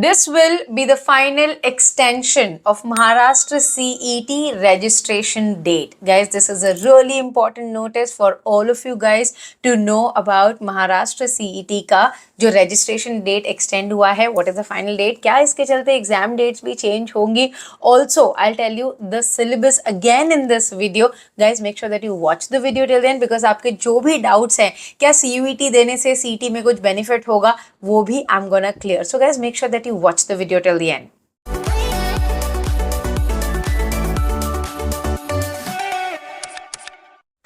This will be the final extension of Maharashtra CET registration date. Guys, this is a really important notice for all of you guys to know about Maharashtra CET का जो registration date extend हुआ है. What is the final date? क्या इसके चलते exam dates भी change होंगी? Also, I'll tell you the syllabus again in this video. Guys, make sure that you watch the video till then because आपके जो भी doubts हैं, क्या CUET देने से CET में कुछ benefit होगा, वो भी I'm gonna clear. So guys, make sure that you watch the video till the end.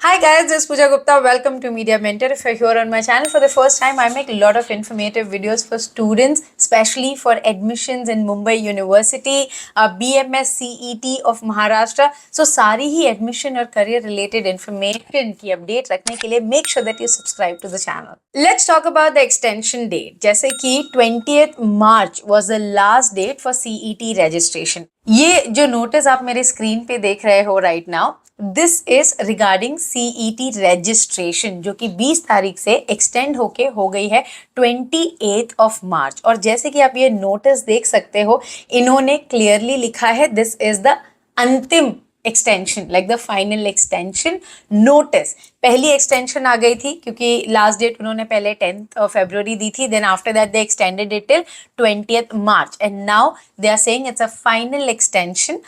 Hi guys, this is Pooja Gupta. Welcome to Media Mentor. If you're here on my channel for the first time, I make a lot of informative videos for students, especially for admissions in Mumbai University, BMS CET of Maharashtra. So सारी ही admission और career related information की update रखने के लिए make sure that you subscribe to the channel. Let's talk about the extension date. जैसे कि 20th March was the last date for CET registration. ये जो notice आप मेरे screen पे देख रहे हो right now, this is regarding CET registration जो कि 20 तारीख से एक्सटेंड होके हो गई है 28 ऑफ मार्च। और जैसे कि आप ये नोटिस देख सकते हो, इन्होंने क्लियरली लिखा है दिस इज द अंतिम extension, like the final extension notice. पहली एक्सटेंशन आ गई थी क्योंकि लास्ट डेट उन्होंने पहले 10th फरवरी दी थी, then after that they extended it till 20th March and now they are saying it's a final extension.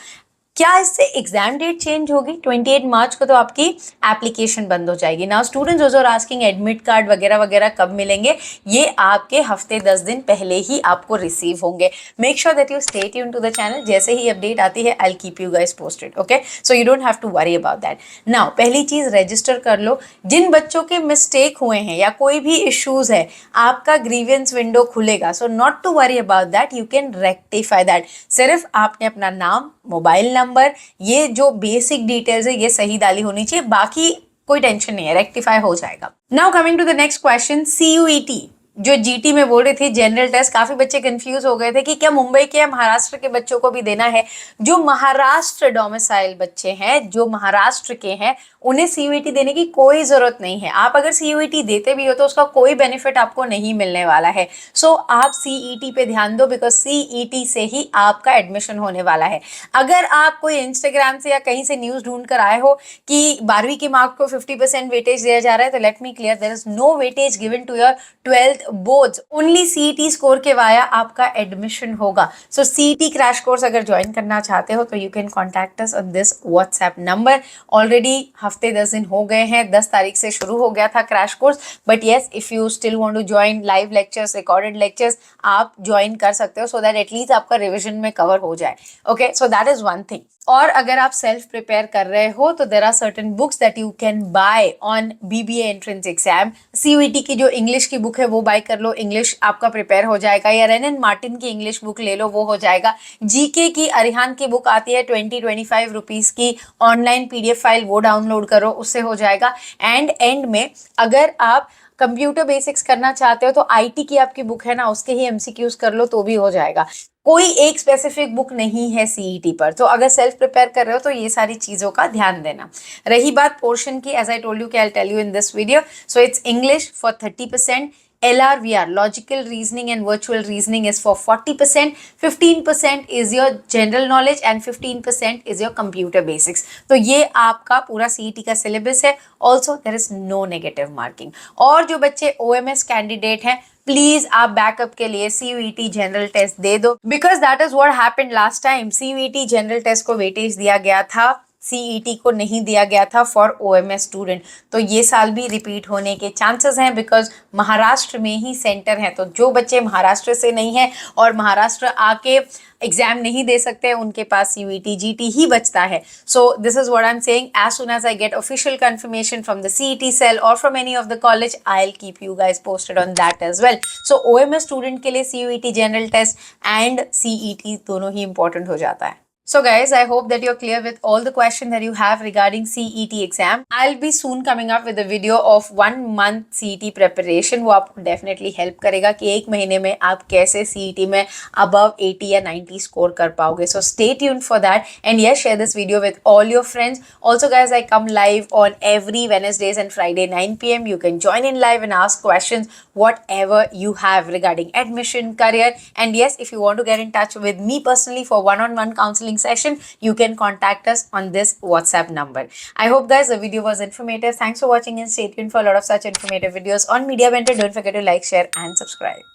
क्या इससे एग्जाम डेट चेंज होगी? 28 मार्च को तो आपकी एप्लीकेशन बंद हो जाएगी। Now students are asking admit card वगैरह वगैरह कब मिलेंगे, ये आपके हफ्ते 10 दिन पहले ही आपको रिसीव होंगे। Make sure that you stay tuned to the channel, जैसे ही अपडेट आती है I will keep you guys posted, okay? So you don't have to worry about that. Now पहली चीज रजिस्टर कर लो। जिन बच्चों के मिस्टेक हुए हैं या कोई भी इश्यूज है, आपका ग्रीवेंस विंडो खुलेगा, so not to worry about that, you can rectify that. सिर्फ आपने अपना नाम, मोबाइल नंबर, ये जो बेसिक डिटेल्स है ये सही डाली होनी चाहिए, बाकी कोई टेंशन नहीं है, रेक्टिफाई हो जाएगा। Now coming to the next question, CUET जो जीटी में बोल रही थी जनरल टेस्ट, काफी बच्चे कंफ्यूज हो गए थे कि क्या मुंबई के या महाराष्ट्र के बच्चों को भी देना है। जो महाराष्ट्र डोमिसाइल बच्चे हैं, जो महाराष्ट्र के हैं, उन्हें सीयूईटी देने की कोई जरूरत नहीं है। आप अगर सीयूईटी देते भी हो तो उसका कोई बेनिफिट आपको नहीं मिलने वाला है। सो आप सीईटी पे ध्यान दो बिकॉज सीईटी से ही आपका एडमिशन होने वाला है। अगर आप कोई इंस्टाग्राम से या कहीं से न्यूज ढूंढ कर आए हो कि 12वीं के मार्क को 50% वेटेज दिया जा रहा है, तो let me clear, there is no weightage given to your 12th boards, only CET score के वाया आपका एडमिशन होगा। सो सीईटी क्रैश कोर्स अगर ज्वाइन करना चाहते हो तो you can contact us on this WhatsApp number. Already हफ्ते 10 दिन हो गए हैं, 10 तारीख से शुरू हो गया था crash course, but yes if you still want to join live lectures, recorded lectures, आप ज्वाइन कर सकते हो सो दैट एटलीस्ट आपका रिविजन में कवर हो जाए, okay? So that is one thing. और अगर आप सेल्फ प्रिपेयर कर रहे हो तो there are certain books that you can buy on BBA entrance exam. CUET की जो इंग्लिश की बुक है वो बाय कर लो, इंग्लिश आपका प्रिपेयर हो जाएगा, या रेन एंड मार्टिन की इंग्लिश बुक ले लो, वो हो जाएगा। जीके की अरिहान की बुक आती है 20-25 रुपीज की, ऑनलाइन पीडीएफ फाइल वो डाउनलोड करो, उससे हो जाएगा। एंड में अगर आप कंप्यूटर बेसिक्स करना चाहते हो तो आईटी की आपकी बुक है ना, उसके ही एमसीक्यूज कर लो तो भी हो जाएगा। कोई एक स्पेसिफिक बुक नहीं है सीईटी पर, तो अगर सेल्फ प्रिपेयर कर रहे हो तो ये सारी चीजों का ध्यान देना। रही बात पोर्शन की, एज आई टोल्ड यू कि I will tell you in this video, so it's English for 30%, LRVR, logical reasoning and virtual reasoning is for 40%, 15% is your general knowledge and 15% is your computer basics. तो ये आपका पूरा CET का syllabus है। Also there is no negative marking। और जो बच्चे OMS candidate हैं, प्लीज आप बैकअप के लिए सीयूईटी जनरल टेस्ट दे दो, because that is what happened last time. CUET general test को वेटेज दिया गया था, सीईटी को नहीं दिया गया था फॉर ओएमएस स्टूडेंट। तो ये साल भी रिपीट होने के चांसेस हैं बिकॉज महाराष्ट्र में ही सेंटर है। तो जो बच्चे महाराष्ट्र से नहीं है और महाराष्ट्र आके एग्जाम नहीं दे सकते, उनके पास सीयूईटी जीटी ही बचता है। So this is what I am saying, as soon as I get official confirmation from the CET cell और from any of the college, I will keep you guys posted on that as well. So OMS student के लिए CUET general test and CET दोनों ही important हो जाता है। So guys, I hope that you're clear with all the questions that you have regarding CET exam. I'll be soon coming up with a video of 1 month CET preparation. वो आपको definitely help करेगा कि एक महीने में आप कैसे CET में above 80 या 90 score कर पाओगे. So stay tuned for that, and yes, share this video with all your friends. Also guys, I come live on every Wednesdays and Friday 9 p.m. You can join in live and ask questions whatever you have regarding admission, career, and yes, if you want to get in touch with me personally for one-on-one counseling session, you can contact us on this WhatsApp number. I hope guys the video was informative. Thanks for watching and stay tuned for a lot of such informative videos on Media Mentor. Don't forget to like, share and subscribe.